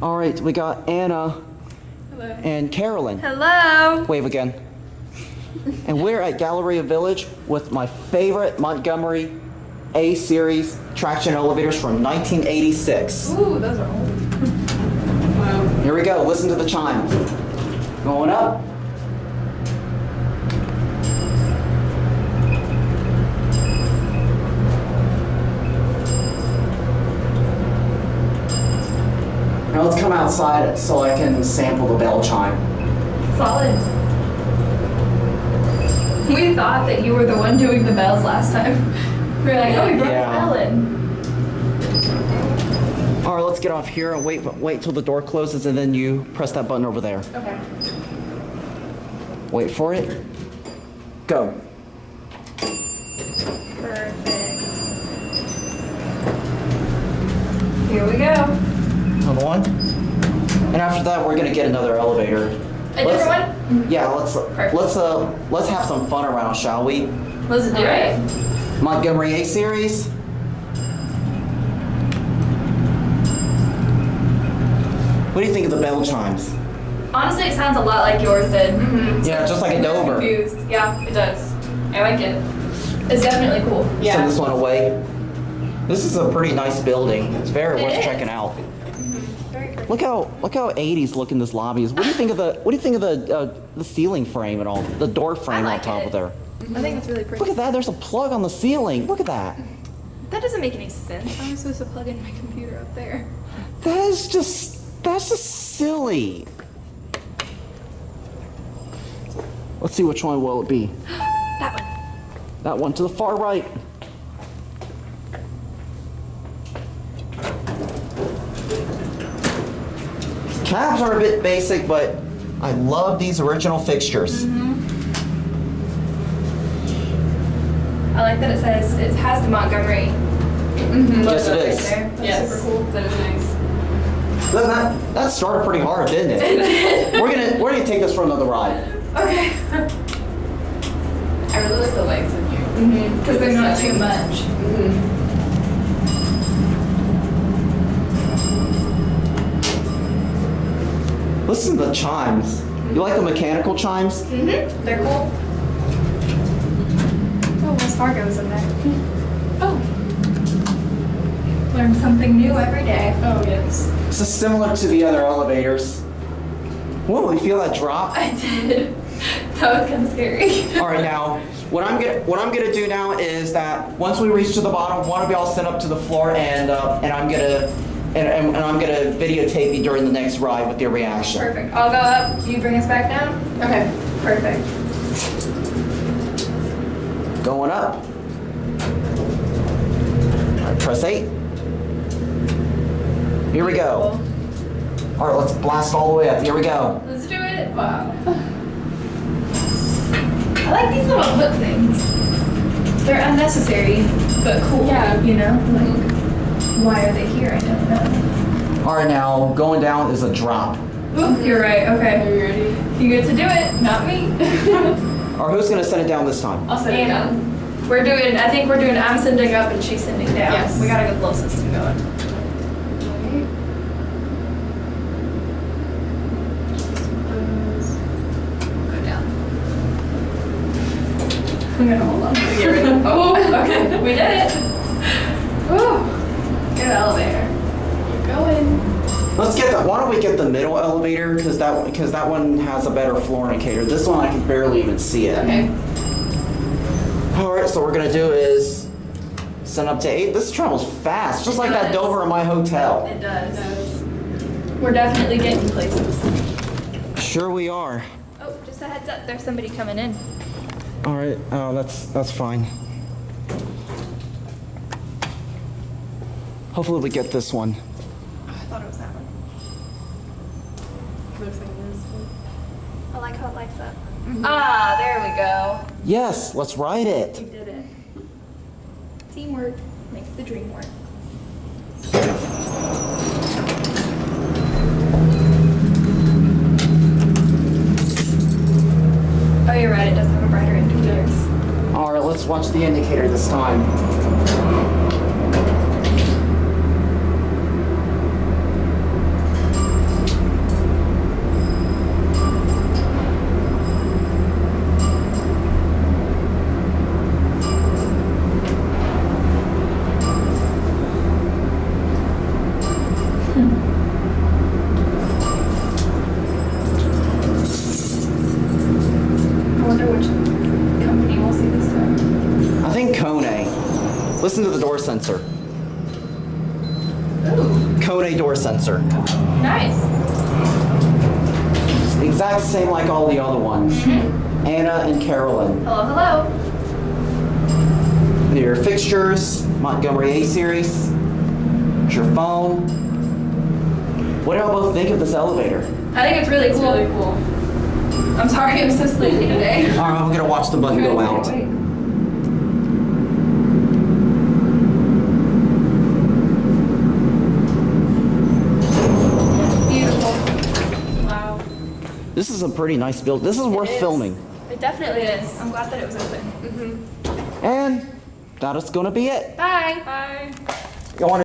All right, we got Anna Hello. and Carolyn. Hello. Wave again. And we're at Galleria Village with my favorite Montgomery A-series traction elevators from 1986. Ooh, those are old. Wow. Here we go, listen to the chime. Going up. Now let's come outside so I can sample the bell chime. Solid. We thought that you were the one doing the bells last time. We were like, oh, we brought the bell in. All right, let's get off here and wait till the door closes, and then you press that button over there. Okay. Wait for it. Go. Perfect. Here we go. Another one. And after that, we're gonna get another elevator. A different one? Yeah, Perfect. let's have some fun around, shall we? Let's do it. Montgomery A-series. What do you think of the bell chimes? Honestly, it sounds a lot like yours did. Mm-hmm. Yeah, just like a Dover. Confused. Yeah, it does. I like it. It's definitely cool. Yeah. Send this one away. This is a pretty nice building. It's very worth is. checking out. Very pretty. Look how 80s looking this lobby is. What do you think of the ceiling frame and all the door frame like on top it. of there? I think it's really pretty. Look at that. There's a plug on the ceiling. Look at that. That doesn't make any sense. How am I supposed to plug in my computer up there? That's just silly. Let's see, which one will it be? That one. That one to the far right. Cabs are a bit basic, but I love these original fixtures. I like that it says it has the Montgomery. Yes, it is. Right there. That's super cool. That is nice. That started pretty hard, didn't it? We're gonna take this for another ride. Okay. I really like the lights in here. Because they're not too much. Listen to the chimes. You like the mechanical chimes? They're cool. Oh, Wells Fargo's in there. Oh. Learn something new every day. Oh, yes. This is similar to the other elevators. Whoa, you feel that drop? I did. That was kind of scary. All right, now what I'm gonna do now is that once we reach to the bottom, one of y'all stand up to the floor, and I'm gonna videotape you during the next ride with your reaction. Perfect. I'll go up. You bring us back down? Okay. Perfect. Going up. All right, press 8. Here we go. All right, let's blast all the way up. Here we go. Let's do it. Wow. I like these little hook things. They're unnecessary, but cool. Yeah. You know? Like, why are they here? I don't know. All right, now going down is a drop. Ooh, you're right. Okay. Are you ready? You get to do it, not me. Or who's gonna send it down this time? I'll send it down. I think we're doing, I'm sending up and she's sending down. Yes. We got a good little system going. Go down. I'm gonna hold on. Get ready. Oh, okay. We did it. Woo. Good elevator. Keep going. Let's get that. Why don't we get the middle elevator? Because that one has a better floor indicator. This one I can barely even see it. Okay. All right, so what we're gonna do is send up to 8. This travels fast, just like that Dover in my hotel. It does. We're definitely getting places. Sure we are. Oh, just a heads up. There's somebody coming in. All right. Oh, that's fine. Hopefully we get this one. I thought it was that one. Looks like this one. I like how it lights up. Ah, there we go. Yes, let's ride You it. did it. Teamwork makes the dream work. Oh, you're right. It does have a brighter indicators. All right, let's watch the indicator this time. door sensor. Ooh, Code door sensor. nice. Exact same like all the other ones. Anna and Carolyn. Hello, hello. Your fixtures, Montgomery A series. Your phone. What do y'all both think of this elevator? I think it's really It's cool. really cool. I'm sorry I'm so sleepy today. All right, I'm gonna watch the button go out. Beautiful. Wow. This is a pretty nice build. This is worth is. filming. It definitely is. I'm glad that it was open. And that is gonna be it. Bye. Bye. You want